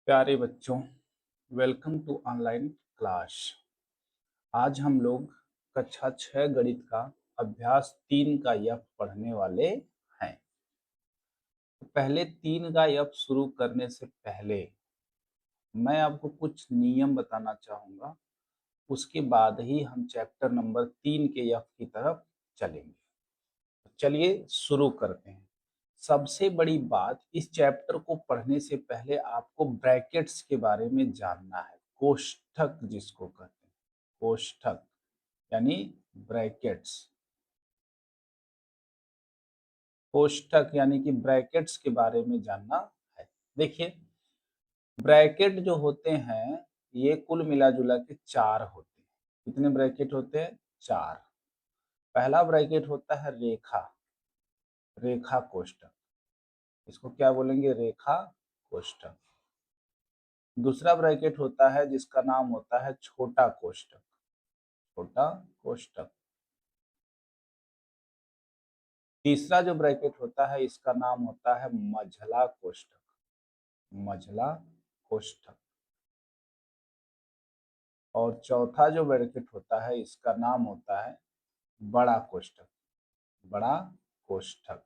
प्यारे बच्चों, welcome to online class. आज हम लोग कक्षा 6 गणित का अभ्यास 3 का यफ पढ़ने वाले हैं। तो पहले 3 का यफ शुरू करने से पहले मैं आपको कुछ नियम बताना चाहूँगा। उसके बाद ही हम चैप्टर नंबर 3 के यफ की तरफ चलेंगे। तो चलिए शुरू करते हैं। सबसे बड़ी बात, इस चैप्टर को पढ़ने से पहले आपको ब्रैकेट्स के बारे में जानना है। कोष्ठक जिसको कहते हैं, कोष्ठक यानी ब्रैकेट्स। कोष्ठक यानी कि ब्रैकेट्स के बारे में जानना है। देखिए, ब्रैकेट जो होते हैं ये कुल मिला जुला के 4 होते हैं। कितने ब्रैकेट होते हैं? 4। पहला ब्रैकेट होता है रेखा, रेखा कोष्ठक। इसको क्या बोलेंगे? रेखा कोष्ठक। दूसरा ब्रैकेट होता है जिसका नाम होता है छोटा कोष्ठक, छोटा कोष्ठक। तीसरा जो ब्रैकेट होता है इसका नाम होता है मझला कोष्ठक, मझला कोष्ठक। और चौथा जो ब्रैकेट होता है इसका नाम होता है बड़ा कोष्ठक, बड़ा कोष्ठक।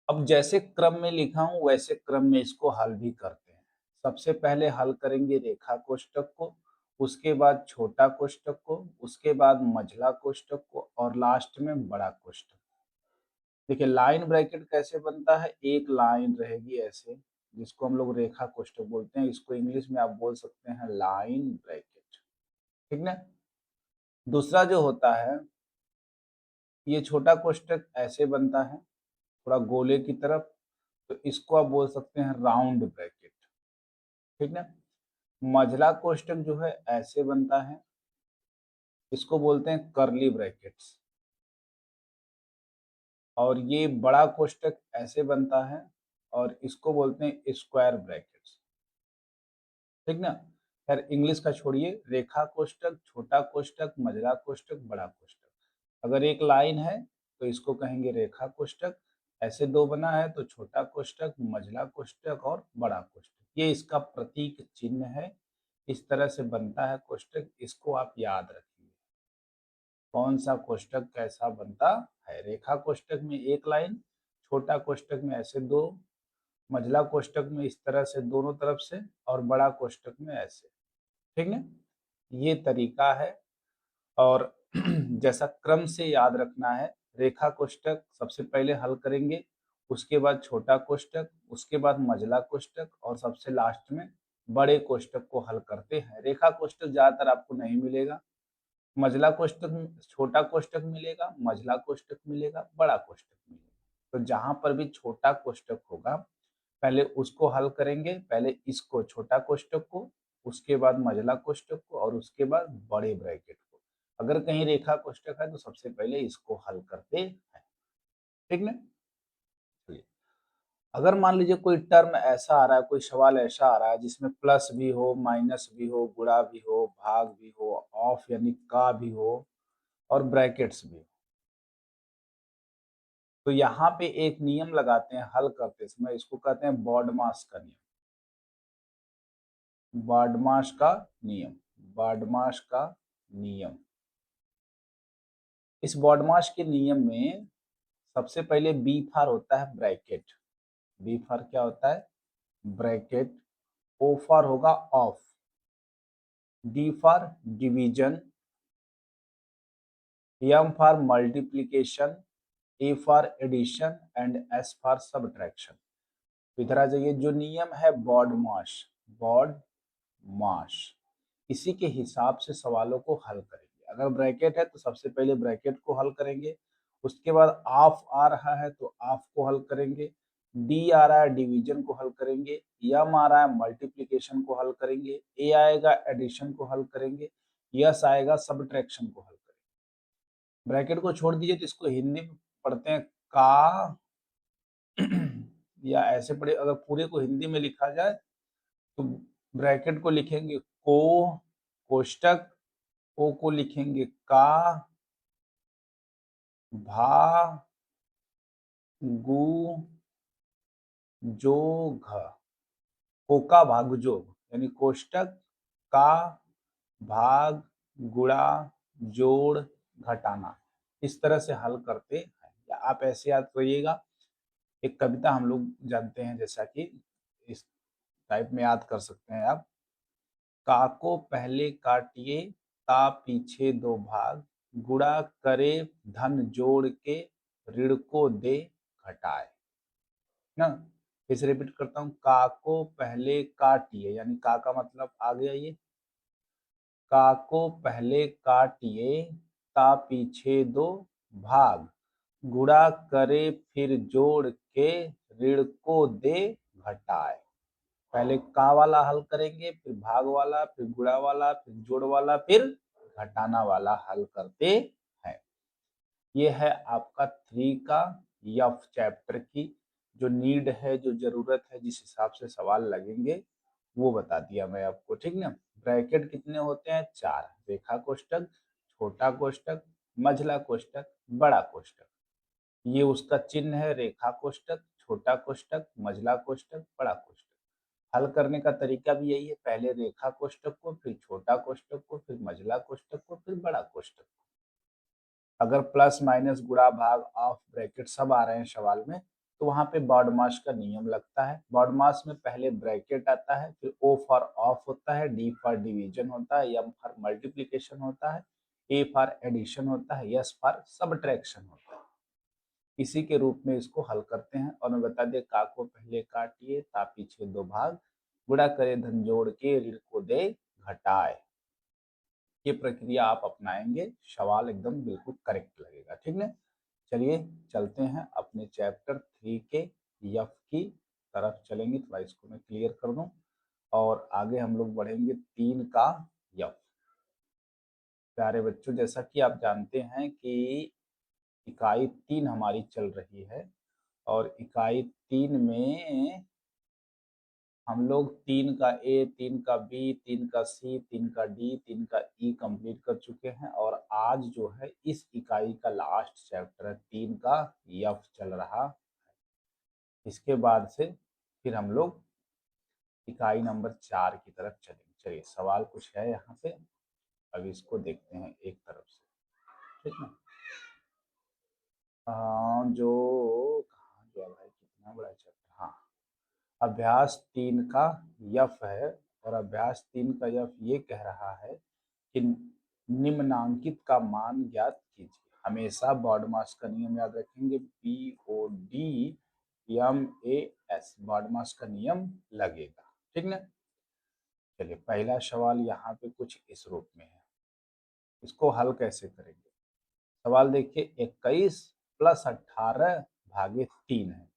अब जैसे क्रम में लिखा हूं वैसे क्रम में इसको हल भी करते हैं। सबसे पहले हल करेंगे रेखा कोष्ठक को, उसके बाद छोटा कोष्ठक को, उसके बाद मझला कोष्ठक को और लास्ट में बड़ा कोष्ठक। देखिए, लाइन ब्रैकेट कैसे बनता है? एक लाइन रहेगी ऐसे, जिसको हम लोग रेखा कोष्ठक बोलते हैं। इसको इंग्लिश में आप बोल सकते हैं लाइन ब्रैकेट, ठीक ना। दूसरा जो होता है, ये छोटा कोष्ठक ऐसे बनता है थोड़ा गोले की तरफ, तो इसको आप बोल सकते हैं राउंड ब्रैकेट, ठीक ना। मझला कोष्ठक जो है ऐसे बनता है, इसको बोलते हैं कर्ली ब्रैकेट्स। और ये बड़ा कोष्ठक ऐसे बनता है और इसको बोलते हैं स्क्वायर ब्रैकेट्स, ठीक ना। खैर इंग्लिश का छोड़िए, रेखा कोष्ठक, छोटा कोष्ठक, मझला कोष्ठक, बड़ा कोष्ठक। अगर एक लाइन है तो इसको कहेंगे रेखा कोष्ठक, ऐसे दो बना है तो छोटा कोष्ठक, मझला कोष्ठक और बड़ा कोष्ठक। ये इसका प्रतीक चिन्ह है। इस तरह से बनता है कोष्ठक, इसको आप याद रखिए। कौन सा कोष्ठक कैसा बनता है? रेखा कोष्ठक में एक लाइन, छोटा कोष्ठक में ऐसे दो, मझला कोष्ठक में इस तरह से दोनों तरफ से और बड़ा कोष्ठक में ऐसे, ठीक है। ये तरीका है। और जैसा क्रम से याद रखना है, रेखा कोष्ठक सबसे पहले हल करेंगे, उसके बाद छोटा कोष्ठक, उसके बाद मझला कोष्ठक और सबसे लास्ट में बड़े कोष्ठक को हल करते हैं। रेखा कोष्ठक ज्यादातर आपको नहीं मिलेगा, मझला कोष्ठक, छोटा कोष्ठक मिलेगा, मझला कोष्ठक मिलेगा, बड़ा कोष्ठक मिलेगा। तो जहां पर भी छोटा कोष्ठक होगा पहले उसको हल करेंगे, पहले इसको छोटा कोष्ठक को, उसके बाद मझला कोष्ठक को और उसके बाद बड़े ब्रैकेट को। अगर कहीं रेखा कोष्ठक है तो सबसे पहले इसको हल करते हैं, ठीक ना। चलिए, अगर मान लीजिए कोई टर्म ऐसा आ रहा है, कोई सवाल ऐसा आ रहा है जिसमें प्लस भी हो, माइनस भी हो, गुणा भी हो, भाग भी हो, ऑफ यानी का भी हो और ब्रैकेट्स भी हो, तो यहाँ पे एक नियम लगाते हैं हल करते समय, इसको कहते हैं बॉडमास का नियम। बॉडमास का नियम, बॉडमास का नियम। इस बॉडमास के नियम में सबसे पहले बी फार होता है ब्रैकेट। बी फार क्या होता है? ब्रैकेट। ओ फार होगा of, D for division, M for multiplication, A for addition and S for subtraction. तो इधर आ जाइए, जो नियम है बॉडमास, बॉड मास, इसी के हिसाब से सवालों को हल करेंगे। अगर ब्रैकेट है तो सबसे पहले ब्रैकेट को हल करेंगे, उसके बाद ऑफ आ रहा है तो ऑफ को हल करेंगे, डी आ रहा है डिवीजन को हल करेंगे, एम आ रहा है मल्टीप्लिकेशन को हल करेंगे, ए आएगा एडिशन को हल करेंगे, यस आएगा सबट्रैक्शन को हल करेंगे। ब्रैकेट को छोड़ दीजिए तो इसको हिंदी में पढ़ते हैं का, या ऐसे पढ़े। अगर पूरे को हिंदी में लिखा जाए तो ब्रैकेट को लिखेंगे को, कोष्टक, ओ को लिखेंगे का, भा, गु, जोग, कोका भाग जोग, यानी कोष्टक का भाग गुणा जोड़ घटाना, इस तरह से हल करते हैं। या आप ऐसे याद करिएगा, एक कविता हम लोग जानते हैं, जैसा कि इस टाइप में याद कर सकते हैं आप। का को पहले काटिए ता पीछे दो भाग, गुणा करे धन जोड़ के ऋण को दे घटाए ना। फिर से रिपीट करता हूँ, का को पहले काटिए, यानी का मतलब आ गया ये, का को पहले काटिए ता पीछे दो भाग, गुणा करे फिर जोड़ के ऋण को दे घटाए। पहले का वाला हल करेंगे, फिर भाग वाला, फिर गुणा वाला, फिर जोड़ वाला, फिर घटाना वाला हल करते हैं। ये है आपका 3 का यफ चैप्टर की जो नीड है, जो जरूरत है, जिस हिसाब से सवाल लगेंगे वो बता दिया मैं आपको, ठीक ना। ब्रैकेट कितने होते हैं? 4। रेखा कोष्टक, छोटा कोष्टक, मझला कोष्टक, बड़ा कोष्टक। ये उसका चिन्ह है, रेखा कोष्टक, छोटा कोष्टक, मझला कोष्टक, बड़ा कोष्टक। हल करने का तरीका भी यही है, पहले रेखा कोष्टक को, फिर छोटा कोष्टक को, फिर मझला कोष्टक को, फिर बड़ा कोष्टक को। अगर प्लस माइनस गुणा भाग ऑफ ब्रैकेट सब आ रहे हैं सवाल में, तो वहां पे बॉडमास का नियम लगता है। बॉडमास में पहले ब्रैकेट आता है, फिर ओ फॉर ऑफ होता है, डी फॉर डिवीजन होता है, एम फॉर मल्टीप्लीकेशन होता है, ए फॉर एडिशन होता है, एस फॉर सबट्रैक्शन होता है। इसी के रूप में इसको हल करते हैं। और मैं बता दिया, का को पहले काटिए ता पीछे दो भाग, गुणा करे धन जोड़ के ऋण को दे घटाए। ये प्रक्रिया आप अपनाएंगे, सवाल एकदम बिल्कुल करेक्ट लगेगा, ठीक ना। चलिए चलते हैं अपने चैप्टर 3 के यफ की तरफ चलेंगे। थोड़ा इसको मैं क्लियर कर दूं और आगे हम लोग बढ़ेंगे 3 का यफ। प्यारे बच्चों, जैसा कि आप जानते हैं कि इकाई 3 हमारी चल रही है, और इकाई 3 में हम लोग 3 का ए, 3 का बी, 3 का सी, 3 का डी, 3 का ई कंप्लीट कर चुके हैं। और आज जो है इस इकाई का लास्ट चैप्टर है, 3 का यफ चल रहा। इसके बाद से फिर हम लोग इकाई नंबर 4 की तरफ चलेंगे। चलिए, सवाल कुछ है यहाँ पे, अब इसको देखते हैं एक तरफ से, ठीक है। जो कहाँ गया भाई, कितना बड़ा चैप्टर। हाँ, अभ्यास 3 का यफ है, और अभ्यास 3 का यफ ये कह रहा है कि निम्नांकित का मान ज्ञात कीजिए। हमेशा बॉडमास का नियम याद रखेंगे, BODMAS, बॉडमास का नियम लगेगा, ठीक ना। चलिए, पहला सवाल यहाँ पे कुछ इस रूप में है, इसको हल कैसे करेंगे। सवाल देखिए, 21 प्लस 18 भागे 3 है,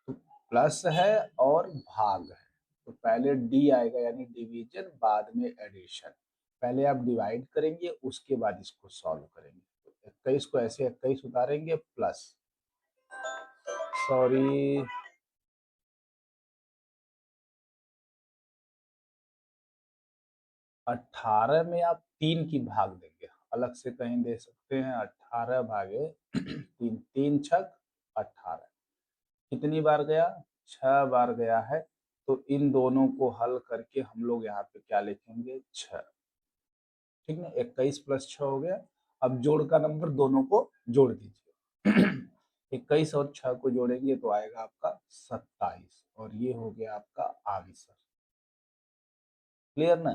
तो प्लस है और भाग है, तो पहले डी आएगा, यानी डिवीजन, बाद में एडिशन। पहले आप डिवाइड करेंगे, उसके बाद इसको सॉल्व करेंगे। तो 21 को ऐसे 21 उतारेंगे, प्लस, सॉरी, 18 में आप 3 की भाग देंगे, अलग से कहीं दे सकते हैं, 18 भागे 3, 3 छक 18, कितनी बार गया? 6 बार गया है। तो इन दोनों को हल करके हम लोग यहाँ पे क्या लिखेंगे? 6, ठीक ना। 21 प्लस 6 हो गया। अब जोड़ का नंबर दोनों को जोड़ दीजिए। 21 और 6 को जोड़ेंगे तो आएगा आपका 27, और ये हो गया आपका आंसर। क्लियर ना?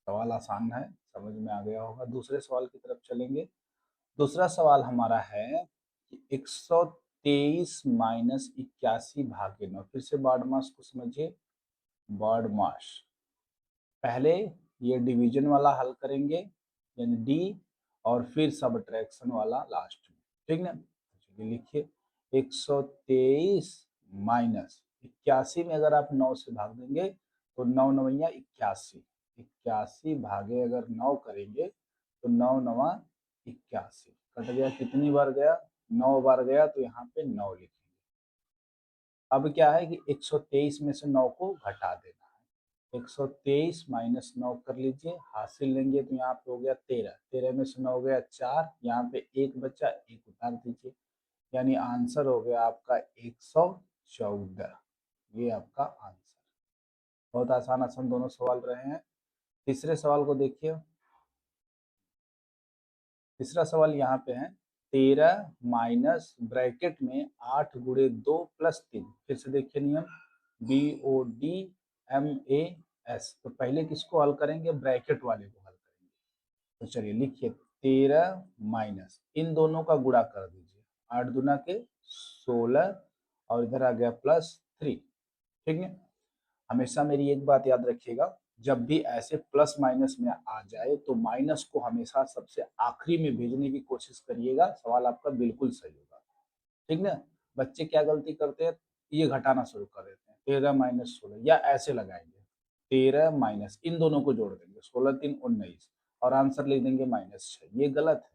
सवाल आसान है, समझ में आ गया होगा। दूसरे सवाल की तरफ चलेंगे। दूसरा सवाल हमारा है कि 123 माइनस 81 भागे 9। फिर से बॉडमास को समझिए, बॉडमास। पहले ये डिवीजन वाला हल करेंगे, यानी डी, और फिर सबट्रैक्शन वाला लास्ट में, ठीक ना। चलिए लिखिए, 123 माइनस 81 में अगर आप 9 से भाग देंगे तो 9 नवैया 81, 81 भागे अगर 9 करेंगे तो 9 नवा 81, कट गया। कितनी बार गया? 9 बार गया, तो यहाँ पे 9 लिखेंगे। अब क्या है कि 123 में से 9 को घटा देना है। 123 माइनस 9 कर लीजिए, हासिल लेंगे तो यहाँ पे हो गया 13, 13 में से 9 हो गया 4, यहाँ पे 1 बचा, 1 उतार दीजिए, यानी आंसर हो गया आपका 104। 14। ये आपका आंसर। बहुत आसान आसान दोनों सवाल रहे हैं। तीसरे सवाल को देखिए। तीसरा सवाल यहाँ पे है 13 माइनस ब्रैकेट में 8 गुणे 2 प्लस 3। फिर से देखिए नियम, BODMAS। तो पहले किसको हल करेंगे? ब्रैकेट वाले को हल करेंगे। तो चलिए लिखिए 13 माइनस इन दोनों का गुणा कर दीजिए, 8 दूना के 16 और इधर आ गया +3। ठीक है। हमेशा मेरी एक बात याद रखिएगा, जब भी ऐसे प्लस माइनस में आ जाए तो माइनस को हमेशा सबसे आखिरी में भेजने की कोशिश करिएगा, सवाल आपका बिल्कुल सही होगा। ठीक ना। बच्चे क्या गलती करते हैं, ये घटाना शुरू कर देते हैं 13 माइनस 16, या ऐसे लगाएंगे 13 माइनस इन दोनों को जोड़ देंगे 16 3 19 और आंसर लिख देंगे -6। ये गलत है,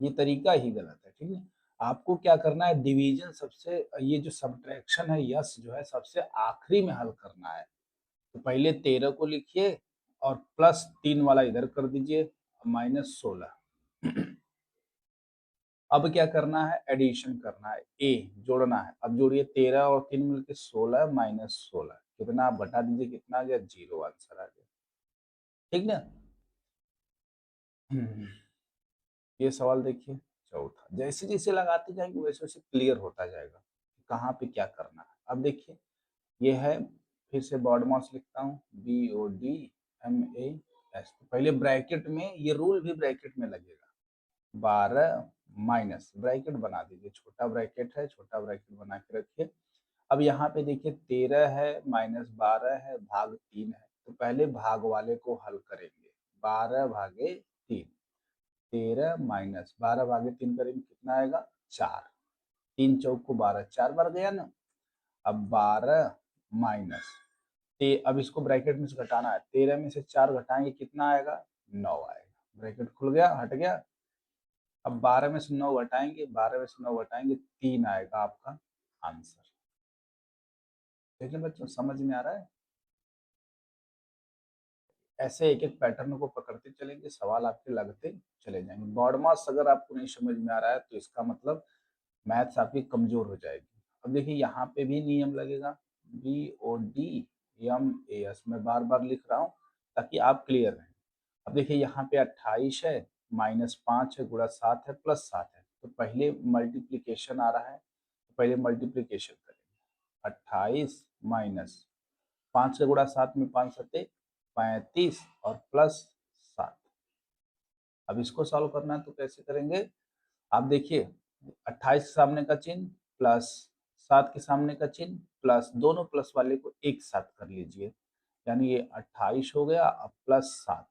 ये तरीका ही गलत है। ठीक है। आपको क्या करना है, डिवीजन सबसे, ये जो सब्ट्रैक्शन है यस जो है सबसे आखिरी में हल करना है। तो पहले 13 को लिखिए और +3 वाला इधर कर दीजिए, -16। अब क्या करना है, एडिशन करना है, ए जोड़ना है। अब जोड़िए 13 और 3 मिलके 16 -16, कितना आप घटा दीजिए, कितना आ गया? 0 आंसर आ गया। ठीक ना। ये सवाल देखिए चौथा, जैसे जैसे लगाते जाएंगे वैसे वैसे क्लियर होता जाएगा कहाँ पे क्या करना है। अब देखिए ये है, फिर से बॉड मास लिखता हूँ, BODMAS। तो पहले ब्रैकेट में, ये रूल भी ब्रैकेट में लगेगा, 12 माइनस ब्रैकेट बना दीजिए, छोटा ब्रैकेट है, छोटा ब्रैकेट बना के रखिए। अब यहाँ पे देखिए 13 है -12 है भाग 3 है, तो पहले भाग वाले को हल करेंगे, 12/3। 13 माइनस 12/3 करेंगे, कितना आएगा? 4। 3 चौक को 12, 4 बार गया ना। अब 12 माइनस, अब इसको ब्रैकेट में से घटाना है, 13 में से 4 घटाएंगे, कितना आएगा? 9 आएगा। ब्रैकेट खुल गया, हट गया। अब 12 में से 9 घटाएंगे, 12 में से 9 घटाएंगे, 3 आएगा आपका आंसर। ठीक है बच्चों, समझ में आ रहा है? ऐसे एक एक पैटर्न को पकड़ते चलेंगे, सवाल आपके लगते चले जाएंगे। बॉड मास अगर आपको नहीं समझ में आ रहा है तो इसका मतलब मैथ्स आपकी कमजोर हो जाएगी। अब देखिए यहाँ पे भी नियम लगेगा, BODMAS। मैं बार बार लिख रहा हूँ ताकि आप क्लियर रहें। अब देखिए यहाँ पे 28 है, -5 है, गुणा 7 है, +7 है। तो पहले मल्टीप्लीकेशन आ रहा है, तो पहले मल्टीप्लीकेशन करेंगे। 28 माइनस 5 का गुणा 7 में 5 सत्ते 35 और +7। अब इसको सॉल्व करना है तो कैसे करेंगे? आप देखिए 28 के सामने का चिन्ह प्लस 7 के सामने का चिन्ह प्लस, दोनों प्लस वाले को एक साथ कर लीजिए, यानी ये 28 हो गया। अब +7,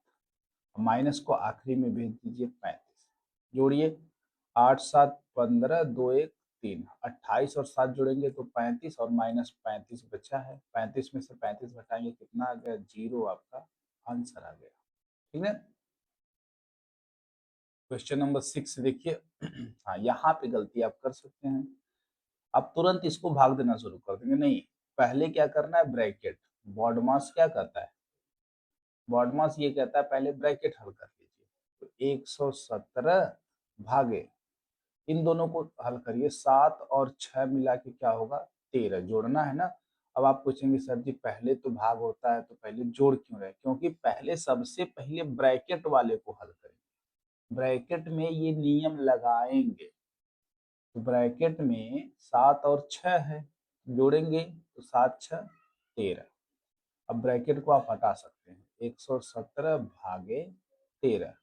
माइनस को आखिरी में भेज दीजिए 35। जोड़िए 8 7 15 2 1 3, 28 और 7 जोड़ेंगे तो 35 और -35 बचा है, 35 में से 35 घटाएंगे, कितना आ गया? 0 आपका आंसर आ गया। ठीक है। क्वेश्चन नंबर 6 देखिए। हाँ, यहाँ पे गलती आप कर सकते हैं, आप तुरंत इसको भाग देना शुरू कर देंगे, नहीं, पहले क्या करना है? ब्रैकेट। बॉड मास क्या कहता है? बॉड मास ये कहता है पहले ब्रैकेट हल कर लीजिए। तो 117 भागे, इन दोनों को हल करिए, 7 और 6 मिला के क्या होगा? 13। जोड़ना है ना। अब आप पूछेंगे सर जी पहले तो भाग होता है तो पहले जोड़ क्यों रहे? क्योंकि पहले सबसे पहले ब्रैकेट वाले को हल करेंगे, ब्रैकेट में ये नियम लगाएंगे। तो ब्रैकेट में 7 और 6 है, जोड़ेंगे तो 7 6 13। अब ब्रैकेट को आप हटा सकते हैं, 117 भागे 13।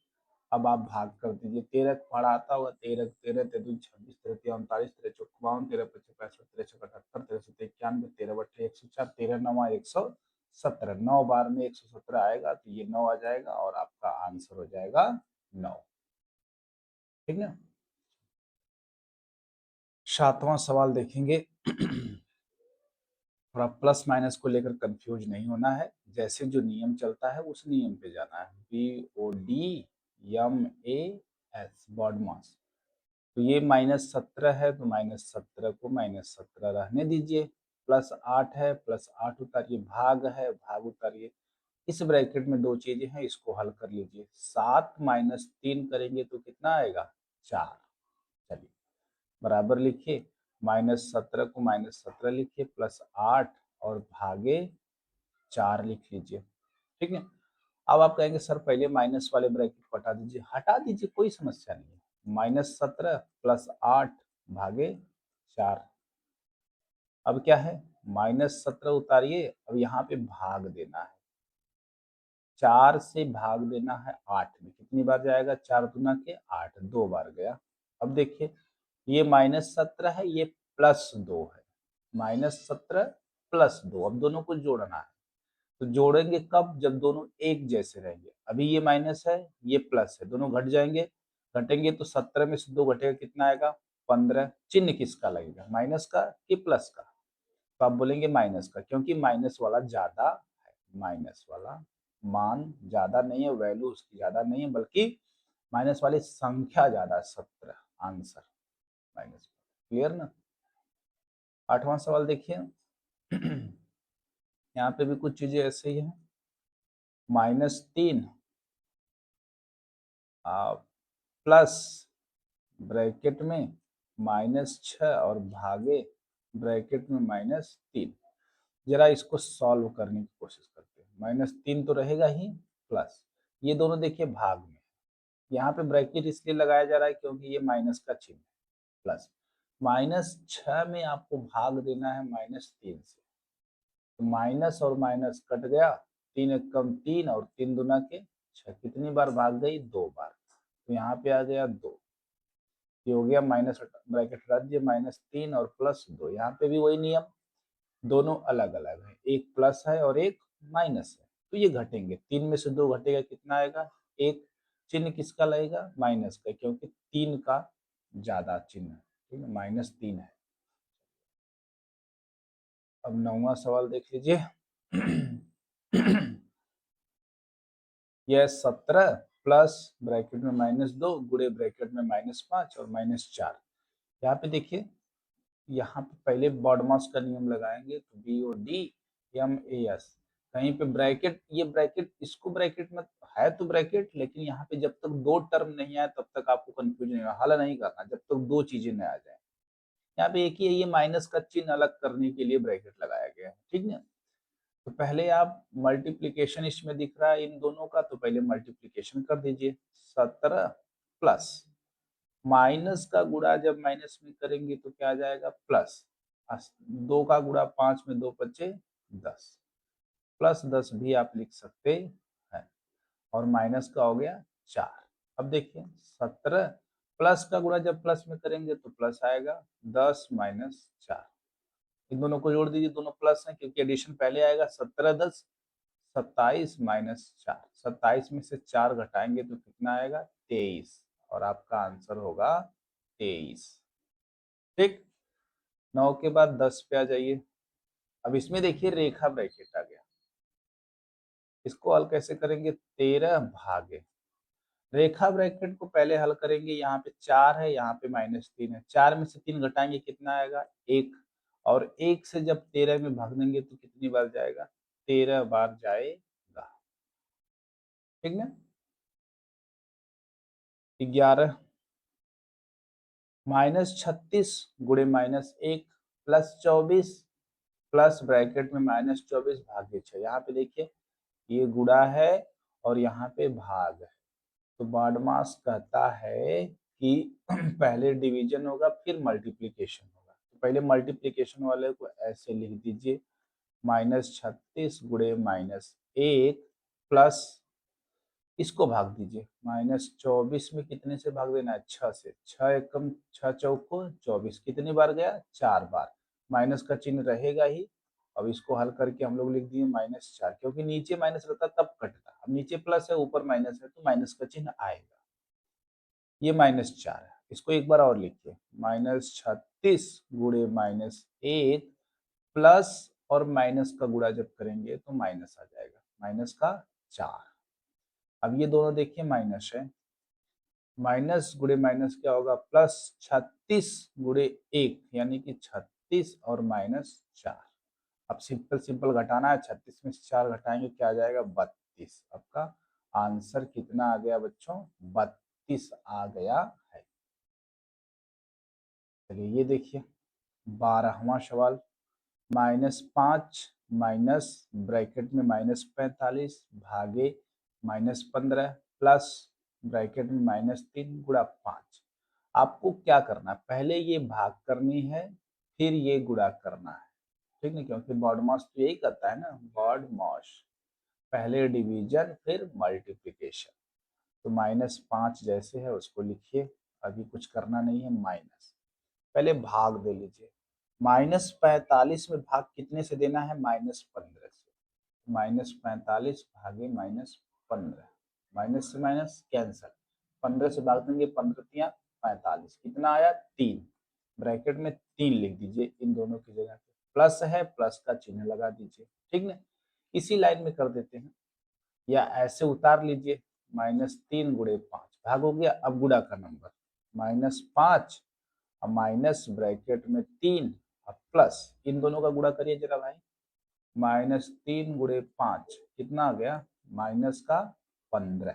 अब आप भाग कर दीजिए, 13 पढ़ा आता होगा, 13 13 तेरह 26 13 39 13 चौक 52 13 पच्चीस 65 13 78 13 91 13 बट्टे 104 13 9 117, 9 बार में 117 आएगा तो ये 9 आ जाएगा और आपका आंसर हो जाएगा 9। ठीक ना। 7वां सवाल देखेंगे। थोड़ा प्लस माइनस को लेकर कंफ्यूज नहीं होना है, जैसे जो नियम चलता है उस नियम पे जाना है। BODMAS, बॉड मास। तो ये -17 है तो -17 को -17 रहने दीजिए, +8 है, +8 उतारिए, भाग है, भाग उतारिए। इस ब्रैकेट में दो चीजें हैं, इसको हल कर लीजिए। 7 - 3 करेंगे तो कितना आएगा? 4। चलिए बराबर लिखिए, -17 को -17 लिखिए प्लस 8 और भागे 4 लिख लीजिए। ठीक है। अब आप कहेंगे सर पहले माइनस वाले ब्रैकेट को हटा दीजिए कोई समस्या नहीं है। -17 प्लस 8 भागे 4। अब क्या है, -17 उतारिए, अब यहाँ पे भाग देना है। 4 से भाग देना है 8 में, कितनी बार जाएगा, 4 दूना के 8, 2 बार गया। अब देखिए ये -17 है, ये +2 है, -17 +2, अब दोनों को जोड़ना है। तो जोड़ेंगे कब, जब दोनों एक जैसे रहेंगे। अभी ये माइनस है, ये प्लस है, दोनों घट जाएंगे, घटेंगे तो 17 में से 2 घटेगा, कितना आएगा, 15। चिन्ह किसका लगेगा, माइनस का कि प्लस का, तो आप बोलेंगे माइनस का, क्योंकि माइनस वाला ज्यादा है। माइनस वाला मान ज्यादा नहीं है, वैल्यू उसकी ज्यादा नहीं है, बल्कि माइनस वाली संख्या ज्यादा है, 17 आंसर माइनस। क्लियर ना। 8वां सवाल देखिए। यहाँ पे भी कुछ चीजें ऐसे ही है। -3 प्लस ब्रैकेट में -6 और भागे ब्रैकेट में -3। जरा इसको सॉल्व करने की कोशिश करते हैं। -3 तो रहेगा ही, प्लस ये दोनों देखिए भाग में, यहाँ पे ब्रैकेट इसलिए लगाया जा रहा है क्योंकि ये माइनस का चिन्ह है, प्लस -6 में आपको भाग देना है -3 से, तो माइनस और माइनस कट गया, 3 एक कम 3 और 3 दूना के 6, कितनी बार भाग गई, 2 बार, तो यहाँ पे आ गया 2। ये हो गया माइनस, ब्रैकेट हटा दिए, -3 और +2। यहाँ पे भी वही नियम, दोनों अलग अलग है, एक प्लस है और एक माइनस है, तो ये घटेंगे, 3 में से 2 घटेगा, कितना आएगा, 1। चिन्ह किसका लगेगा, माइनस का, क्योंकि 3 का ज्यादा चिन्ह है। ठीक है, -3 है। अब 9वां सवाल देख लीजिए। यह 17 प्लस ब्रैकेट में -2 गुणे ब्रैकेट में -5 और -4। यहाँ पे देखिए, यहाँ पे पहले बॉडमास का नियम लगाएंगे, तो BOD MAS, कहीं पे ब्रैकेट, ये ब्रैकेट, इसको ब्रैकेट में है तो ब्रैकेट, लेकिन यहाँ पे जब तक 2 टर्म नहीं आए तब तक आपको कंफ्यूजन नहीं, हल नहीं करना जब तक 2 चीजें न आ जाए। यहाँ पे एक ही है, ये माइनस का चिन्ह अलग करने के लिए ब्रैकेट लगाया गया है। ठीक है, तो पहले आप मल्टीप्लीकेशन इसमें दिख रहा है इन दोनों का, तो पहले मल्टीप्लीकेशन कर दीजिए। 17 प्लस माइनस का गुणा जब माइनस में करेंगे तो क्या आ जाएगा, प्लस 2 का गुणा 5 में 2 बचे 10, प्लस 10 भी आप लिख सकते हैं, और माइनस का हो गया 4। अब देखिए 17 प्लस का गुणा जब प्लस में करेंगे तो प्लस आएगा, 10 माइनस 4, इन दोनों को जोड़ दीजिए, दोनों प्लस हैं क्योंकि एडिशन पहले आएगा। 17 10 27 माइनस 4, 27 में से 4 घटाएंगे तो कितना आएगा, 23, और आपका आंसर होगा 23। ठीक, 9 के बाद 10 पे आ जाइए। अब इसमें देखिए रेखा ब्रैकेट आ गया, इसको हल कैसे करेंगे, 13 भागे रेखा ब्रैकेट को पहले हल करेंगे। यहाँ पे 4 है, यहाँ पे -3 है, 4 में से 3 घटाएंगे कितना आएगा, 1, और 1 से जब 13 में भाग देंगे तो कितनी बार जाएगा, 13 बार जाएगा। ठीक ना। 11 -36 गुणे -1 प्लस 24 प्लस ब्रैकेट में -24 भागे 6। यहाँ पे देखिए ये गुणा है और यहाँ पे भाग है, तो बॉडमास कहता है कि पहले डिवीजन होगा फिर मल्टीप्लिकेशन होगा, तो पहले मल्टीप्लिकेशन वाले को ऐसे लिख दीजिए, -36 गुणे -1 प्लस, इसको भाग दीजिए, -24 में कितने से भाग देना है, 6 से, 6 एकम 6 चौको 24, कितनी बार गया, 4 बार, माइनस का चिन्ह रहेगा ही। अब इसको हल करके हम लोग लिख दिए -4, क्योंकि नीचे माइनस रहता तब कटता, अब नीचे प्लस है ऊपर माइनस है तो माइनस का चिन्ह आएगा। ये -4 है, इसको एक बार और लिखिए, -36 गुणे -1 प्लस, और माइनस का गुणा जब करेंगे तो माइनस आ जाएगा, माइनस का 4। अब ये दोनों देखिए माइनस है, माइनस गुणे माइनस क्या होगा, प्लस 36 गुणे 1 यानी कि 36 और -4। अब सिंपल सिंपल घटाना है, 36 में से 4 घटाएंगे क्या आ जाएगा, 32। आपका आंसर कितना आ गया बच्चों, 32 आ गया है। चलिए ये देखिए, 12वां सवाल, -5 माइनस ब्रैकेट में -45 भागे -15 प्लस ब्रैकेट में -3 गुणा 5। आपको क्या करना है, पहले ये भाग करनी है, फिर ये गुणा करना है, ठीक है, क्योंकि बॉडमास तो यही करता है ना, बॉडमास पहले डिवीजन फिर मल्टीप्लिकेशन। तो -5 जैसे है उसको लिखिए, अभी कुछ करना नहीं है, माइनस पहले भाग दे लीजिए। -45 में भाग कितने से देना है, -15 से। -45 भागे -15, माइनस से माइनस कैंसल, 15 से भाग देंगे, 15 तिया 45, कितना आया 3, ब्रैकेट में 3 लिख दीजिए इन दोनों की जगह पे, प्लस है प्लस का चिन्ह लगा दीजिए, ठीक ना। इसी लाइन में कर देते हैं, या ऐसे उतार लीजिए, -3 गुणे 5 भाग हो गया। अब गुणा का नंबर, -5 और माइनस ब्रैकेट में 3 और प्लस, इन दोनों का गुणा करिए जरा भाई, -3 गुणे 5 कितना आ गया, माइनस का 15।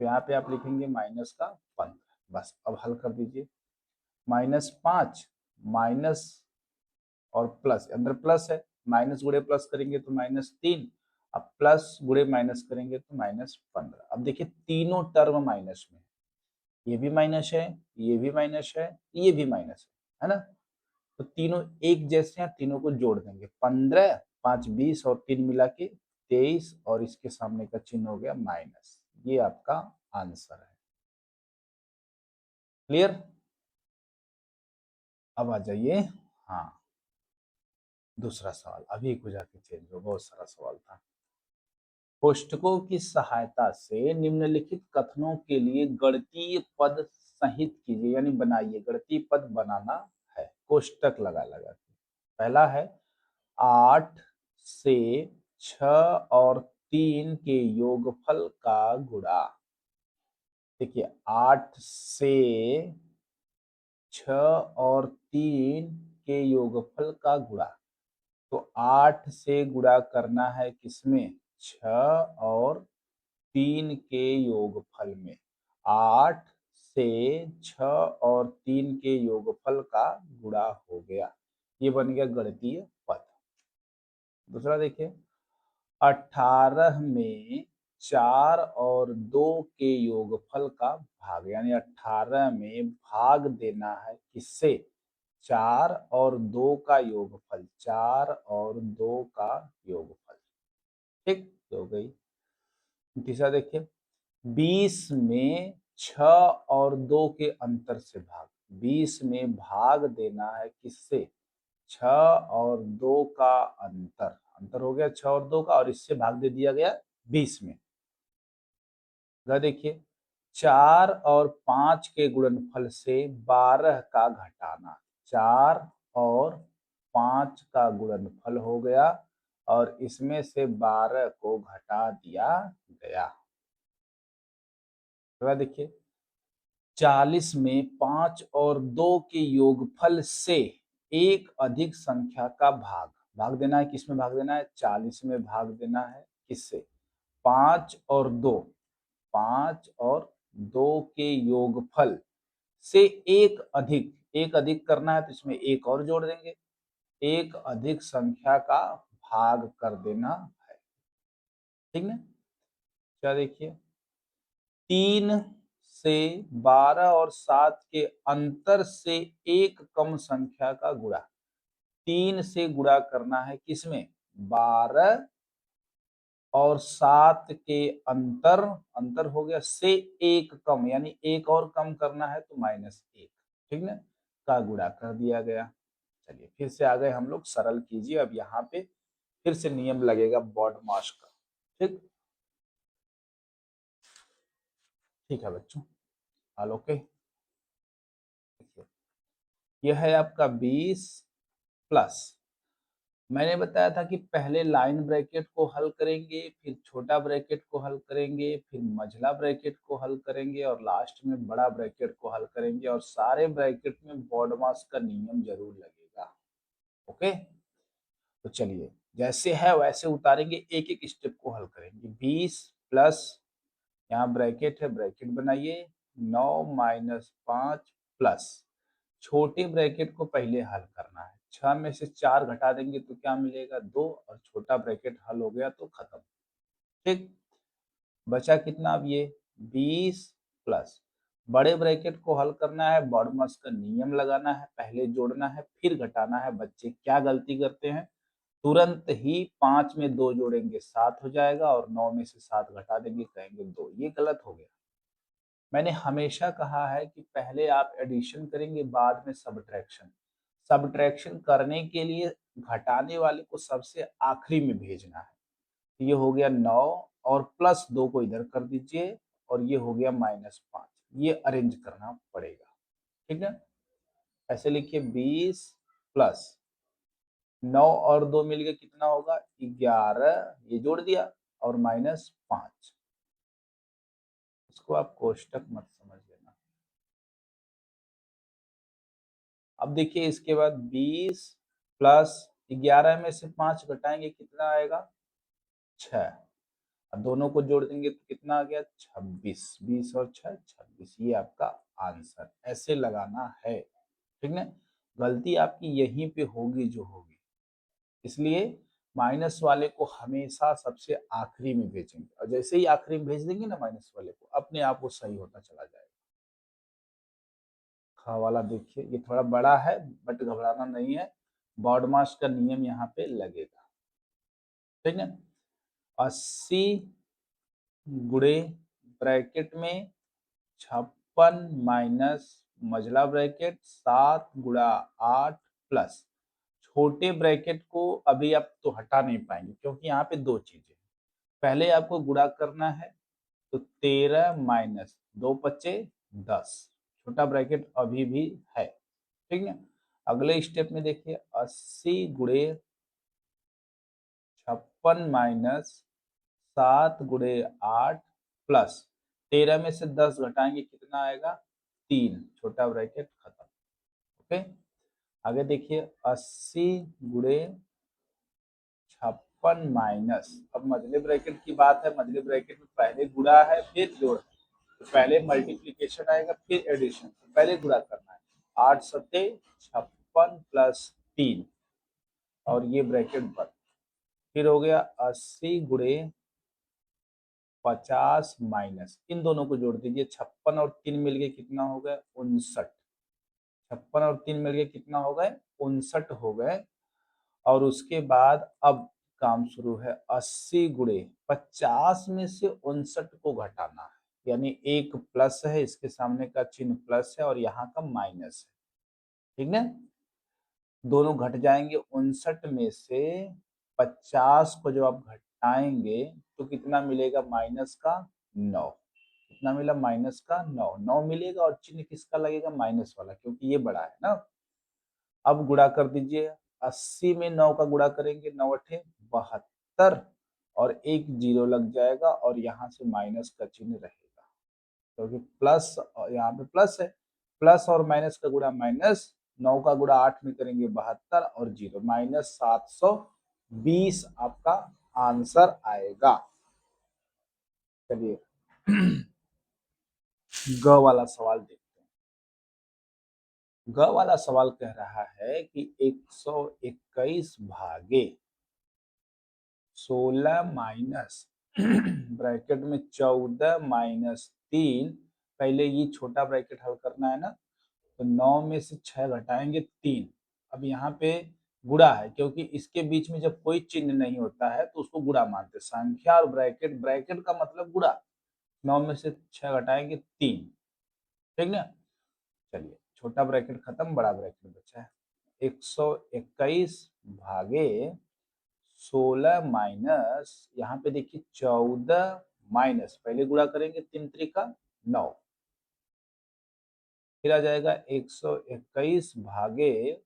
तो यहाँ पे आप लिखेंगे माइनस का 15, बस अब हल कर दीजिए। -5 माइनस और प्लस, अंदर प्लस है, माइनस गुणे प्लस करेंगे तो -3, अब प्लस गुणे माइनस करेंगे तो -15। अब देखिए तीनों टर्म माइनस में, ये भी माइनस है, ये भी माइनस है, ये भी माइनस है ना। तो तीनों एक जैसे हैं, तीनों को जोड़ देंगे, 15, 5 20 और 3 मिला के 23, और इसके सामने का चिन्ह हो गया माइनस। ये आपका आंसर है। क्लियर। अब आ जाइए, हाँ, दूसरा सवाल, अभी कुछ जाके चेंज हो, बहुत सारा सवाल था। कोष्ठकों की सहायता से निम्नलिखित कथनों के लिए गणितीय पद संहित कीजिए, यानी बनाइए, गणितीय पद बनाना है, कोष्टक लगा लगा के। पहला है 8 से 6 और 3 के योगफल का गुणा। देखिए 8 से 6 और 3 के योगफल का गुणा, तो 8 से गुणा करना है किसमें, 6 और 3 के योगफल में। 8 से 6 और 3 के योगफल का गुणा हो गया, ये बन गया गणितीय पद। दूसरा देखिए, 18 में 4 और 2 के योगफल का भाग, यानी 18 में भाग देना है किससे, 4 और 2 का योगफल, 4 और 2 का योगफल, ठीक हो गई। तीसरा देखिए, 20 में 6 और 2 के अंतर से भाग, 20 में भाग देना है किससे, 6 और 2 का अंतर, अंतर हो गया 6 और 2 का, और इससे भाग दे दिया गया 20 में। देखिए 4 और 5 के गुणनफल से 12 का घटाना, 4 और 5 का गुणनफल हो गया, और इसमें से 12 को घटा दिया गया। देखिए 40 में 5 और 2 के योगफल से एक अधिक संख्या का भाग, भाग देना है, किसमें भाग देना है, 40 में भाग देना है, किससे, 5 और 2, 5 और 2 के योगफल से एक अधिक करना है, तो इसमें एक और जोड़ देंगे, एक अधिक संख्या का भाग कर देना है, ठीक ना। क्या देखिए, 3 से 12 और 7 के अंतर से एक कम संख्या का गुणा, 3 से गुणा करना है किसमें, 12 और 7 के अंतर, अंतर हो गया से एक कम, यानी एक और कम करना है तो -1, ठीक ना, का गुणा कर दिया गया। चलिए फिर से आ गए हम लोग, सरल कीजिए, अब यहाँ पे फिर से नियम लगेगा बॉडमास का, ठीक, ठीक है बच्चों, ऑल ओके। यह है आपका 20 प्लस, मैंने बताया था कि पहले लाइन ब्रैकेट को हल करेंगे, फिर छोटा ब्रैकेट को हल करेंगे, फिर मझला ब्रैकेट को हल करेंगे, और लास्ट में बड़ा ब्रैकेट को हल करेंगे, और सारे ब्रैकेट में बॉडमास का नियम जरूर लगेगा। ओके, तो चलिए जैसे है वैसे उतारेंगे, एक एक स्टेप को हल करेंगे। 20 प्लस, यहाँ ब्रैकेट है, ब्रैकेट बनाइए, 9 - 5 प्लस छोटे ब्रैकेट को पहले हल करना है। 6 में से 4 घटा देंगे तो क्या मिलेगा 2 और छोटा ब्रैकेट हल हो गया तो खत्म। ठीक, बचा कितना अब ये 20 प्लस बड़े ब्रैकेट को हल करना है, बॉडमास का नियम लगाना है, पहले जोड़ना है फिर घटाना है। बच्चे क्या गलती करते हैं, तुरंत ही 5 में 2 जोड़ेंगे 7 हो जाएगा और 9 में से 7 घटा देंगे कहेंगे 2। ये गलत हो गया। मैंने हमेशा कहा है कि पहले आप एडिशन करेंगे बाद में सब्ट्रैक्शन। सब्ट्रैक्शन करने के लिए घटाने वाले को सबसे आखिरी में भेजना है। ये हो गया 9 और प्लस 2 को इधर कर दीजिए और ये हो गया -5। ये अरेंज करना पड़ेगा। ठीक है, ऐसे लिखिए 20 प्लस 9 और 2 मिल गए कितना होगा 11, ये जोड़ दिया और -5। इसको आप कोष्टक मत समझ लेना। अब देखिए इसके बाद 20 प्लस 11 में से 5 घटाएंगे कितना आएगा 6। अब दोनों को जोड़ देंगे तो कितना आ गया 26। 20 और 6 26, ये आपका आंसर। ऐसे लगाना है, ठीक ना। गलती आपकी यहीं पे होगी जो होगी, इसलिए माइनस वाले को हमेशा सबसे आखिरी में भेजेंगे और जैसे ही आखिरी में भेज देंगे ना माइनस वाले को, अपने आप वो सही होता चला जाएगा। खा वाला देखिए ये थोड़ा बड़ा है बट घबराना नहीं है, बॉडमास का नियम यहाँ पे लगेगा। ठीक है, 80 गुणे ब्रैकेट में 56 माइनस मझला ब्रैकेट 7 गुणा 8 प्लस छोटे ब्रैकेट को अभी आप तो हटा नहीं पाएंगे क्योंकि यहाँ पे दो चीजें, पहले आपको गुणा करना है तो 13 माइनस 2 बचे 10, छोटा ब्रैकेट अभी भी है। ठीक है, अगले स्टेप में देखिए 80 गुणे 56 माइनस 7 गुणे 8 प्लस 13 में से 10 घटाएंगे कितना आएगा 3, छोटा ब्रैकेट खत्म। ओके, आगे देखिए 80 गुणे 56 माइनस, अब मझले ब्रैकेट की बात है, मझले ब्रैकेट में पहले गुणा है फिर जोड़, तो पहले मल्टीप्लीकेशन आएगा फिर एडिशन, तो पहले गुणा करना है 8 सत्ते 56 प्लस 3 और ये ब्रैकेट बंद। फिर हो गया 80 गुणे 50 माइनस, इन दोनों को जोड़ दीजिए 56 और 3 मिल गए कितना हो गया 59, 56 और 3 मिल गए कितना हो गए 59 हो गए। और उसके बाद अब काम शुरू है 80 गुणे 50 में से 59 को घटाना है, यानी एक प्लस है, इसके सामने का चिन्ह प्लस है और यहाँ का माइनस है। ठीक है, दोनों घट जाएंगे, 59 में से 50 को जब आप घटाएंगे तो कितना मिलेगा माइनस का 9, कितना मिला माइनस का 9, 9 मिलेगा और चिन्ह किसका लगेगा माइनस वाला क्योंकि ये बड़ा है ना। अब गुणा कर दीजिए, 80 में 9 का गुणा करेंगे 9 अठे 72 और एक जीरो लग जाएगा और यहाँ से माइनस का चिन्ह रहेगा क्योंकि प्लस यहाँ पे प्लस है, प्लस और माइनस का गुणा माइनस, 9 का गुणा 8 में करेंगे 72 और जीरो -720 आपका आंसर आएगा। चलिए ग वाला सवाल देखते हैं। ग वाला सवाल कह रहा है कि 121 भागे 16 माइनस ब्रैकेट में 14 माइनस 3, पहले ये छोटा ब्रैकेट हल करना है ना, तो 9 में से 6 घटाएंगे 3। अब यहाँ पे गुणा है क्योंकि इसके बीच में जब कोई चिन्ह नहीं होता है तो उसको गुणा मानते, संख्या और ब्रैकेट, ब्रैकेट का मतलब गुणा। 9 में से 6 घटाएंगे 3। ठीक ना, चलिए छोटा ब्रैकेट खत्म, बड़ा ब्रैकेट बचा है 121 भागे 16 माइनस, यहाँ पे देखिए 14 माइनस, पहले गुणा करेंगे 3 त्रिका 9, फिर आ जाएगा 121 भागे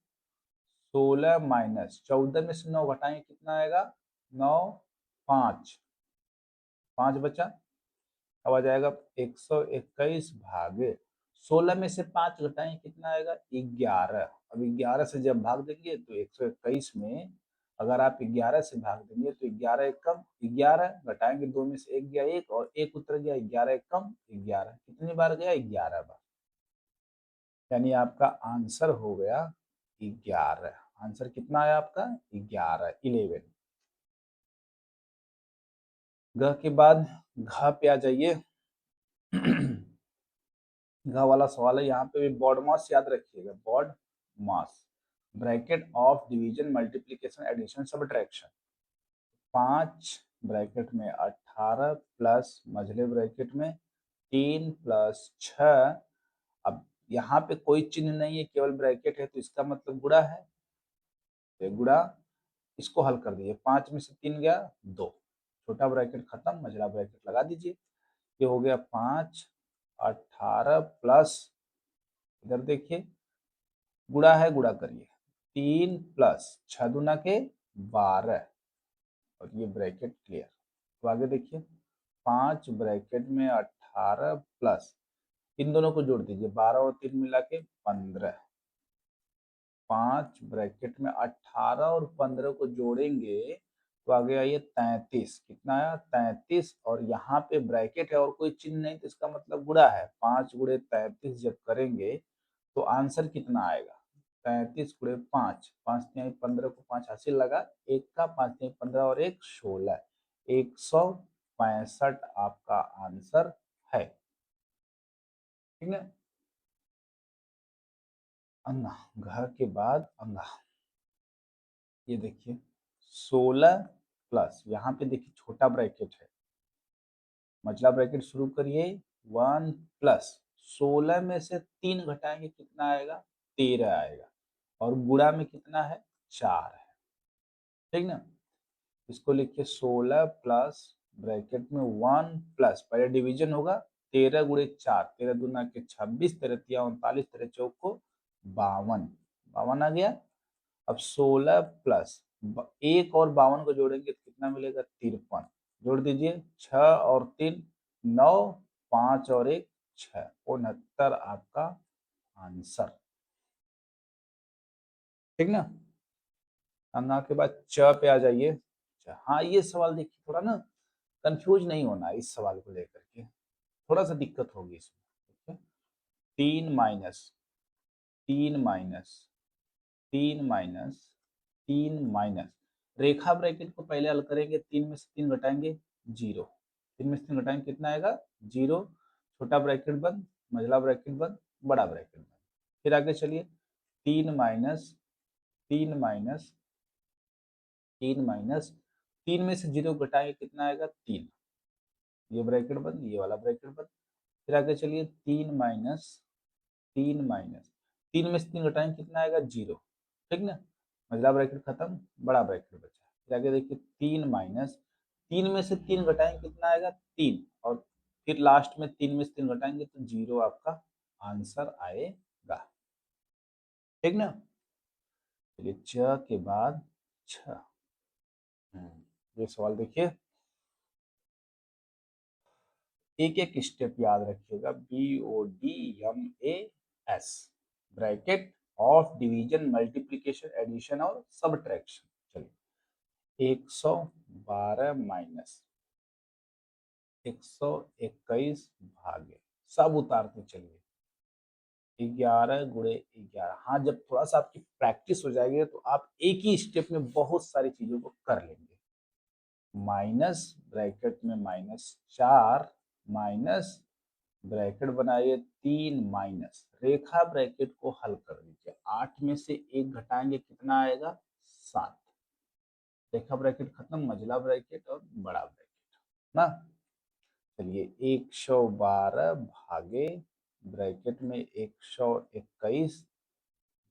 16 माइनस 14 में से 9 घटाएंगे कितना आएगा 9, 5, 5 बचा। अब आ जाएगा 121 भागे 16 में से 5 घटाएंगे कितना आएगा 11। अब 11 से जब भाग देंगे तो 121 में अगर आप 11 से भाग देंगे तो 11 एक कम 11, घटाएंगे 2 में से 1 गया 1 और 1 उतर गया, 11 एक कम 11, कितनी बार गया 11 बार। यानी आपका आंसर हो गया 11। आंसर कितना आया आपका? 11, 11। घ के बाद घ पे आ जाइए। घ वाला सवाल है, यहाँ पे भी बॉड मास याद रखिएगा, BODMAS, bracket of division multiplication addition subtraction. 5 bracket में 18 प्लस मझले ब्रैकेट में 3 प्लस 6। अब यहाँ पे कोई चिन्ह नहीं है, केवल ब्रैकेट है, तो इसका मतलब गुणा है, तो गुणा, इसको हल कर दीजिए। 5 में से 3 गया 2, छोटा ब्रैकेट खत्म, मझला ब्रैकेट लगा दीजिए। ये हो गया 5, 18 प्लस, इधर देखिए गुणा है, गुणा करिए, 3 प्लस 6 दूना के 12, और ये ब्रैकेट क्लियर। तो आगे देखिए, 5 ब्रैकेट में 18 प्लस, इन दोनों को जोड़ दीजिए, 12 और 3 मिला के 15। 5 ब्रैकेट में 18 और 15 को जोड़ेंगे तो आगे आइए 33। कितना आया? 33। और यहाँ पे ब्रैकेट है और कोई चिन्ह नहीं, तो इसका मतलब गुणा है। 5 गुणे 33 जब करेंगे तो आंसर कितना आएगा? 33 गुणे 5, 5 तिहाई 15 को 5 हासिल लगा, एक का 5 तिहाई 15 और एक 16, 165 आपका आंसर है। ठीक है। अंगा, घ के बाद अंगा, ये देखिए 16 प्लस, यहाँ पे देखिए छोटा ब्रैकेट है, मझला ब्रैकेट शुरू करिए, 1 प्लस 16 में से 3 घटाएंगे कितना आएगा? 13 आएगा, और गुणा में कितना है? 4 है। ठीक ना। इसको लिखिए 16 प्लस ब्रैकेट में 1 प्लस, पहले डिवीजन होगा, 13 गुणे 4, 13 दूना के 26, 13 तिया 39, 13 चौक को 52, 52 आ गया। अब 16 प्लस एक और 52 को जोड़ेंगे तो कितना मिलेगा? 53। जोड़ दीजिए, 6 और 3 9, 5 और 1 6, 69 आपका आंसर। ठीक ना। अंगा के बाद च पे आ जाइए। हाँ, ये सवाल देखिए, थोड़ा ना कंफ्यूज नहीं होना इस सवाल को लेकर के, थोड़ा सा दिक्कत होगी इसमें। ठीक है। 3 माइनस 3 माइनस 3 माइनस 3 माइनस, रेखा ब्रैकेट को पहले हल करेंगे, 3 में से 3 घटाएंगे 0, 3 में से 3 घटाएंगे कितना आएगा? 0, छोटा ब्रैकेट बंद, मझला ब्रैकेट बंद, बड़ा ब्रैकेट बंद। फिर आगे चलिए, 3 माइनस 3 माइनस 3 माइनस, 3 में से 0 घटाएंगे कितना आएगा? 3, ये ब्रैकेट बंद, ये वाला ब्रैकेट बंद। फिर आगे चलिए, 3 माइनस 3 माइनस, 3 में से 3 घटाएंगे कितना आएगा? 0। ठीक ना। मझला ब्रैकेट खत्म, बड़ा ब्रैकेट बचा। फिर आगे देखिए, 3 माइनस, 3 में से 3 घटाएंगे कितना आएगा? 3, और फिर लास्ट में 3 में से 3 घटाएंगे तो 0 आपका आंसर आएगा। ठीक ना। चलिए, च के बाद छ। ये सवाल देखिए, एक एक स्टेप याद रखिएगा, BODMAS, bracket of division multiplication addition और सब्ट्रैक्शन। चलिए, 112 माइनस 121 भागे, सब उतारते चलिए, 11 गुणे 11। हाँ, जब थोड़ा सा आपकी प्रैक्टिस हो जाएगी तो आप एक ही स्टेप में बहुत सारी चीजों को कर लेंगे। माइनस ब्रैकेट में -4 माइनस ब्रैकेट बनाइए 3 माइनस, रेखा ब्रैकेट को हल कर दीजिए, 8 में से 1 घटाएंगे कितना आएगा? 7, रेखा ब्रैकेट खत्म, मझला ब्रैकेट और बड़ा ब्रैकेट ना। चलिए, 112 भागे ब्रैकेट में 121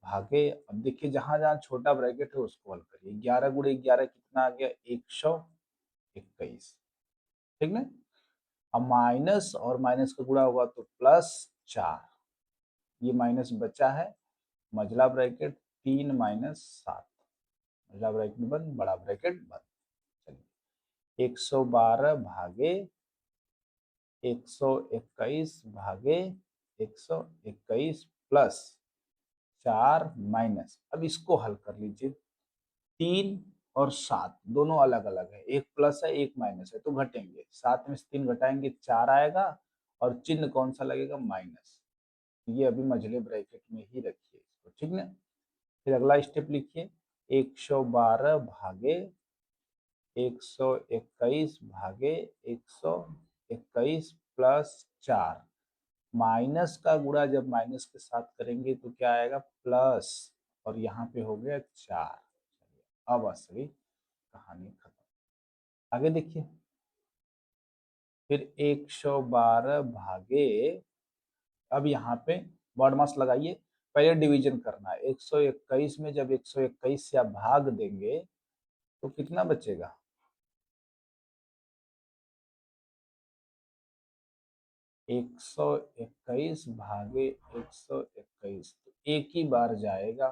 भागे, अब देखिए जहां जहां छोटा ब्रैकेट है उसको हल करिए, 11 गुणे 11 कितना आ गया? 121। ठीक ना। अब माइनस और माइनस का गुणा होगा तो +4, ये माइनस बचा है, मझला ब्रैकेट 3 माइनस 7, मझला ब्रैकेट बंद, बड़ा ब्रैकेट बंद। चलिए, 112 भागे 121 भागे 121 प्लस 4 माइनस, अब इसको हल कर लीजिए, 3 और 7 दोनों अलग अलग है, एक प्लस है एक माइनस है, तो घटेंगे, 7 में से 3 घटाएंगे 4 आएगा, और चिन्ह कौन सा लगेगा? माइनस। ये अभी मझले ब्रैकेट में ही रखिए इसको, ठीक ना। फिर अगला स्टेप लिखिए, 112 भागे 121 भागे 121 प्लस 4, माइनस का गुणा जब माइनस के साथ करेंगे तो क्या आएगा, प्लस, और यहाँ पे हो गया 4। अब असली कहानी खत्म। आगे देखिए, फिर 112 भागे, अब यहाँ पे बॉड मास लगाइए, पहले डिवीजन करना है। 121 में जब 121 से आप भाग देंगे तो कितना बचेगा, 121 भागे 121, तो एक ही बार जाएगा,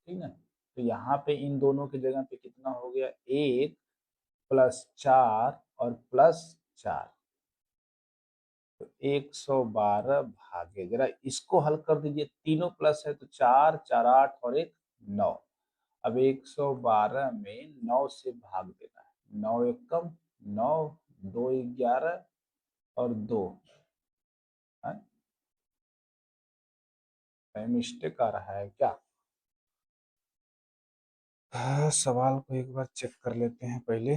ठीक ना। तो यहाँ पे इन दोनों की जगह पे कितना हो गया, 1 प्लस 4 और प्लस 4, तो 112 भागे, जरा इसको हल कर दीजिए, तीनों प्लस है तो 4 4 8 और 1 9। अब 112 में 9 से भाग देना है, 9 एकम 9, 2 11 और 2, मिस्टेक आ रहा है क्या। सवाल को एक बार चेक कर लेते हैं पहले।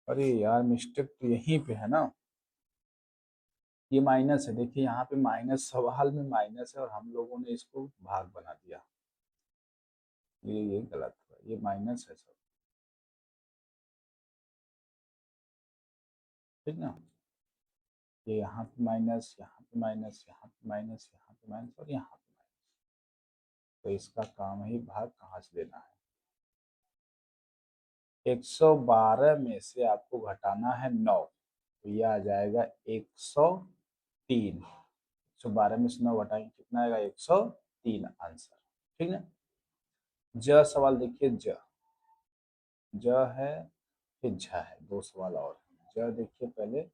अरे यार, मिस्टेक तो यहीं पे है ना, ये माइनस है, देखिए यहाँ पे माइनस, सवाल में माइनस है और हम लोगों ने इसको भाग बना दिया, ये गलत हुआ, ये माइनस है सब, ठीक ना। ये यहाँ पे माइनस, यहाँ पे माइनस, यहाँ पे माइनस, यहाँ पे माइनस और यहाँ पे माइनस, तो इसका काम ही भाग कहाँ से देना है। 112 में से आपको घटाना है 9, तो ये आ जाएगा 103। 112 में से 9 घटाएंगे कितना आएगा, 103 आंसर, ठीक ना। ज सवाल देखिए, ज ज है, फिर झ है, दो सवाल और ज देखिए पहले,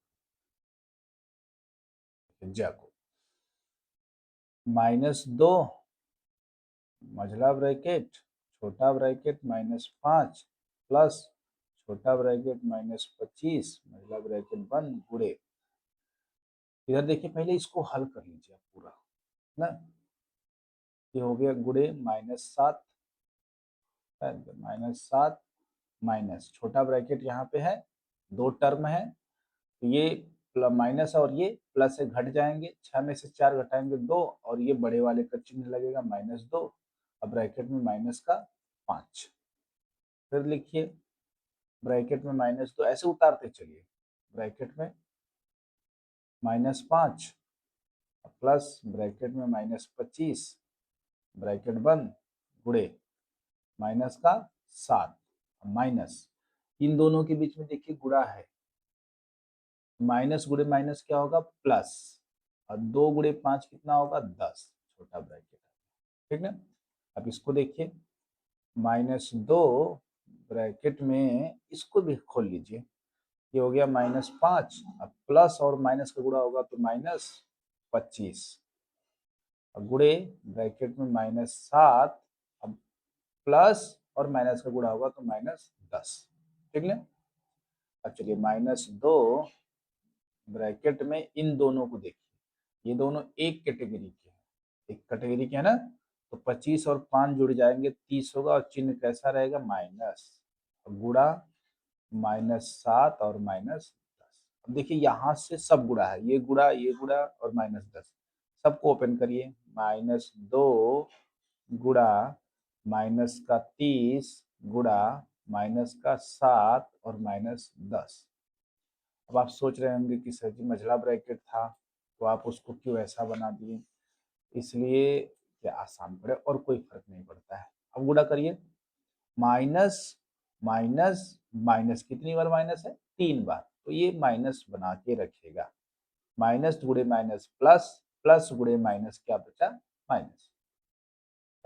ज को -2 मझला ब्रैकेट छोटा ब्रैकेट -5 प्लस छोटा ब्रैकेट -25 मझला ब्रैकेट बंद गुणे, इधर देखिए पहले इसको हल कर लीजिए आप पूरा ना, ये हो गया गुणे -7, -7 माइनस छोटा ब्रैकेट यहाँ पे है, दो टर्म है, तो ये माइनस और ये प्लस से घट जाएंगे, 6 में से 4 घटाएंगे 2, और ये बड़े वाले का चिन्ह लगेगा -2, अब ब्रैकेट में माइनस का 5, फिर लिखिए ब्रैकेट में -2 ऐसे उतारते चलिए, ब्रैकेट में -5 प्लस ब्रैकेट में -25 ब्रैकेट बंद गुणे माइनस का 7, माइनस इन दोनों के बीच में देखिए गुणा है, माइनस गुणे माइनस क्या होगा, प्लस, और 2 गुणे 5 कितना होगा, 10, छोटा ब्रैकेट, ठीक ना। अब इसको देखिए, -2 ब्रैकेट में इसको भी खोल लीजिए, ये हो गया -5, अब प्लस और माइनस का गुणा होगा तो -25, अब गुणे ब्रैकेट में -7, अब प्लस और माइनस का गुणा होगा तो -10, ठीक ना। अब चलिए -2 ब्रैकेट में इन दोनों को देखिए, ये दोनों एक कैटेगरी के हैं, एक कैटेगरी के है ना, तो 25 और 5 जुड़ जाएंगे 30 होगा, और चिन्ह कैसा रहेगा, माइनस, गुणा -7 और -10। अब देखिए यहाँ से सब गुणा है, ये गुणा और -10, सबको ओपन करिए, -2 गुणा माइनस का 30 गुणा माइनस का 7 और -10। अब आप सोच रहे होंगे कि सर जी मझला ब्रैकेट था तो आप उसको क्यों ऐसा बना दिए, इसलिए कि आसान पड़े और कोई फर्क नहीं पड़ता है। अब गुणा करिए, माइनस माइनस माइनस कितनी बार माइनस है, 3 बार, तो ये माइनस बना के रखेगा, माइनस गुणे माइनस प्लस, प्लस गुणे माइनस क्या बचा, माइनस।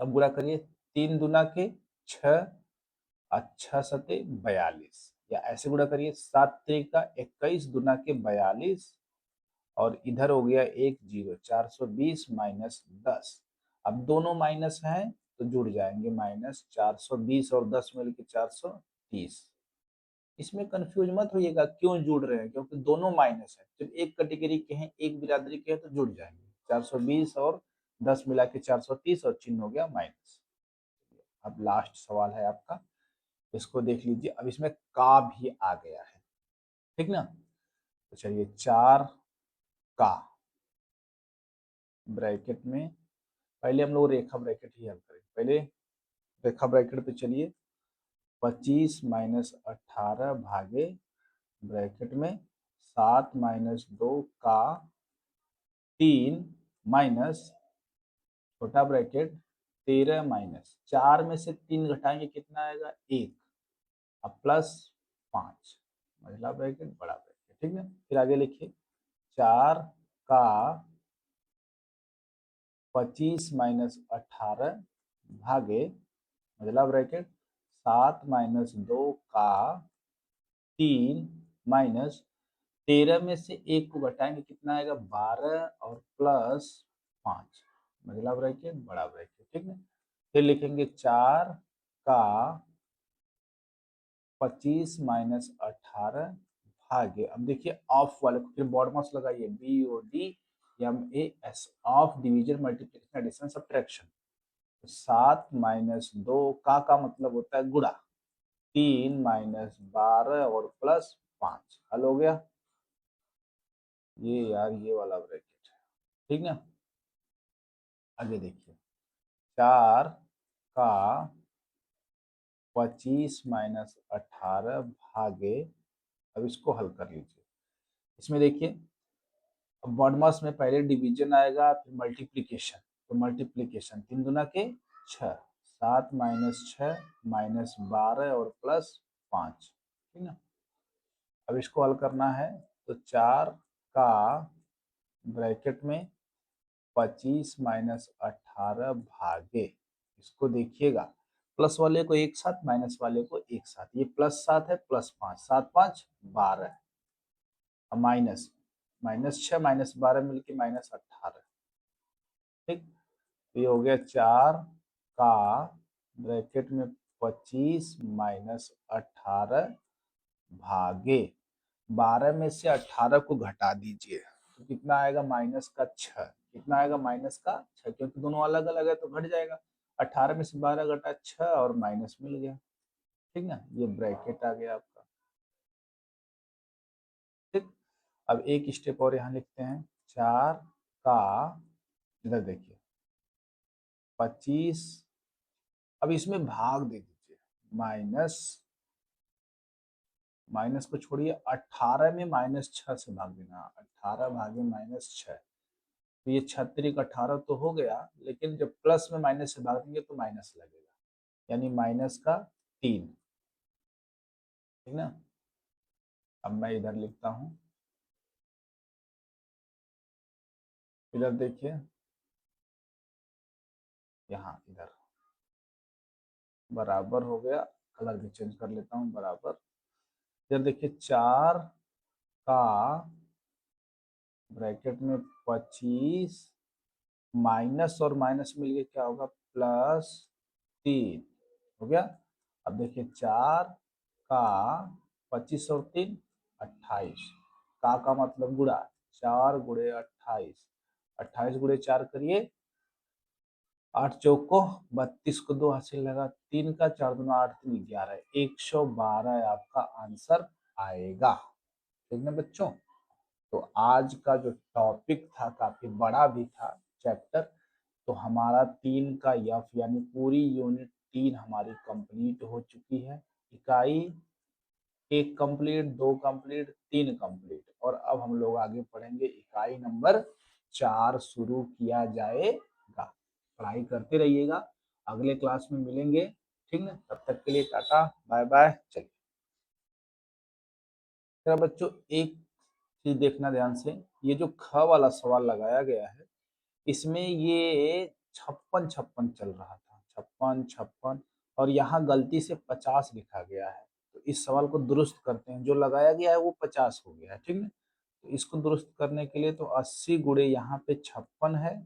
अब गुणा करिए, 3 दूना के 6, अच्छा सते 42, या ऐसे गुणा करिए 7 3 का 21 दूना के 42 और इधर हो गया एक जीरो, 420 माइनस 10। अब दोनों माइनस हैं तो जुड़ जाएंगे, माइनस 420 और 10 मिलकर 430। इसमें कंफ्यूज मत होइएगा क्यों जुड़ रहे हैं, क्योंकि दोनों माइनस है। जब एक कैटेगरी के हैं, एक बिरादरी के हैं तो जुड़ जाएंगे। 420 और 10 मिला के 430 और चिन्ह हो गया माइनस। अब लास्ट सवाल है आपका, इसको देख लीजिए। अब इसमें का भी आ गया है, ठीक ना। तो चलिए 4 का ब्रैकेट में, पहले हम लोग रेखा ब्रैकेट ही हल करेंगे। पहले रेखा ब्रैकेट पे चलिए, 25 माइनस 18 भागे ब्रैकेट में 7 माइनस 2 का 3 माइनस छोटा ब्रैकेट 13 माइनस 4 में से 3 घटाएंगे कितना आएगा 1, अब प्लस 5, मझला ब्रैकेट बड़ा ब्रैकेट, ठीक है। फिर आगे लिखिए 4 का 25 माइनस 18 भागे मझला ब्रैकेट 7 माइनस 2 का 3 माइनस 13 में से 1 को घटाएंगे कितना आएगा 12 और प्लस 5, मझला ब्रैकेट बड़ा ब्रैकेट, ठीक है। फिर लिखेंगे 4 का 25 माइनस 18 भागे, अब देखिए ऑफ वाले को फिर बॉडमास लगाइए, BODMAS, of division multiplication addition subtraction. 7 minus 2 का मतलब होता है गुणा, 3 माइनस 12 और प्लस 5, हल हो गया। ये यार ये वाला ब्रैकेट है, ठीक ना। आगे देखिए 4 का 25 माइनस 18 भागे, अब इसको हल कर लीजिए। इसमें देखिए अब बॉडमास में पहले डिवीजन आएगा फिर मल्टीप्लीकेशन, तो मल्टीप्लीकेशन 3 दुना के 6, 7 माइनस 6 माइनस 12 और प्लस 5, ठीक ना। अब इसको हल करना है तो 4 का ब्रैकेट में 25 माइनस 18 भागे, इसको देखिएगा प्लस वाले को एक साथ माइनस वाले को एक साथ, ये प्लस 7 है प्लस 5, 7 5 12, अब माइनस माइनस 6 माइनस 12 मिलके माइनस 18, ठीक। तो ये हो गया 4 का ब्रैकेट में 25 माइनस 18 भागे 12 में से 18 को घटा दीजिए तो कितना आएगा माइनस का 6, कितना आएगा माइनस का 6, क्योंकि दोनों अलग अलग है तो घट जाएगा। 18 में से 12 घटा 6 और माइनस मिल गया, ठीक ना। ये ब्रैकेट आ गया आपका, ठीक। अब एक स्टेप और यहाँ लिखते हैं, 4 का, इधर देखिए 25, अब इसमें भाग दे दीजिए, माइनस माइनस को छोड़िए, 18 में माइनस 6 से भाग देना, 18 भागे माइनस 6, तो ये 36 18 तो हो गया, लेकिन जब प्लस में माइनस से भाग देंगे तो माइनस लगेगा, यानी माइनस का 3, ठीक ना। अब मैं इधर लिखता हूँ, इधर देखिए, यहाँ इधर बराबर हो गया, कलर भी चेंज कर लेता हूँ, बराबर। इधर देखिए 4 का ब्रैकेट में 25 माइनस और माइनस मिलके क्या होगा प्लस 3 हो गया। अब देखिए 4 का 25 और 3 28, का मतलब गुणा, 4 गुणे 28, 28 गुणे 4 करिए, 8 चौक को 32 को 2 हासिल लगा, 3 का 4 दूना 8 3 11, 112 आपका आंसर आएगा, ठीक ना बच्चों। तो आज का जो टॉपिक था काफी बड़ा भी था चैप्टर, तो हमारा 3 का यफ यानी पूरी यूनिट 3 हमारी कंप्लीट हो चुकी है। इकाई 1 कंप्लीट, 2 कंप्लीट, 3 कंप्लीट, और अब हम लोग आगे पढ़ेंगे इकाई नंबर 4 शुरू किया जाएगा। पढ़ाई करते रहिएगा, अगले क्लास में मिलेंगे, ठीक ना। तब तक के लिए टाटा बाय बाय। चलिए मेरा बच्चों एक चीज देखना ध्यान से, ये जो ख वाला सवाल लगाया गया है इसमें ये 56 चल रहा था, 56 और यहाँ गलती से 50 लिखा गया है, तो इस सवाल को दुरुस्त करते हैं, जो लगाया गया है वो 50 हो गया है, ठीक है। तो इसको दुरुस्त करने के लिए तो 80 गुणे यहाँ पे 56 है,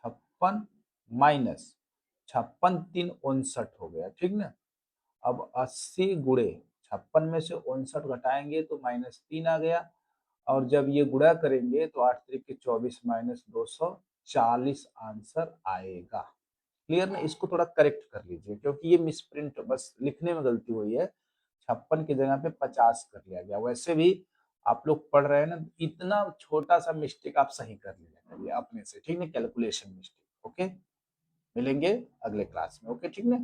56 माइनस 56 3 59 हो गया, ठीक ना। अब 80 गुणे 56 में से 59 घटाएंगे तो -3 आ गया, और जब ये गुणा करेंगे तो 8 त्रिक के 24 माइनस 240 आंसर आएगा। क्लियर ना। इसको थोड़ा करेक्ट कर लीजिए क्योंकि ये मिसप्रिंट बस लिखने में गलती हुई है, 56 की जगह पे 50 कर लिया गया। वैसे भी आप लोग पढ़ रहे हैं ना, इतना छोटा सा मिस्टेक आप सही कर लिया करिए अपने से, ठीक है, कैलकुलेशन मिस्टेक। ओके, मिलेंगे अगले क्लास में। ओके, ठीक ना।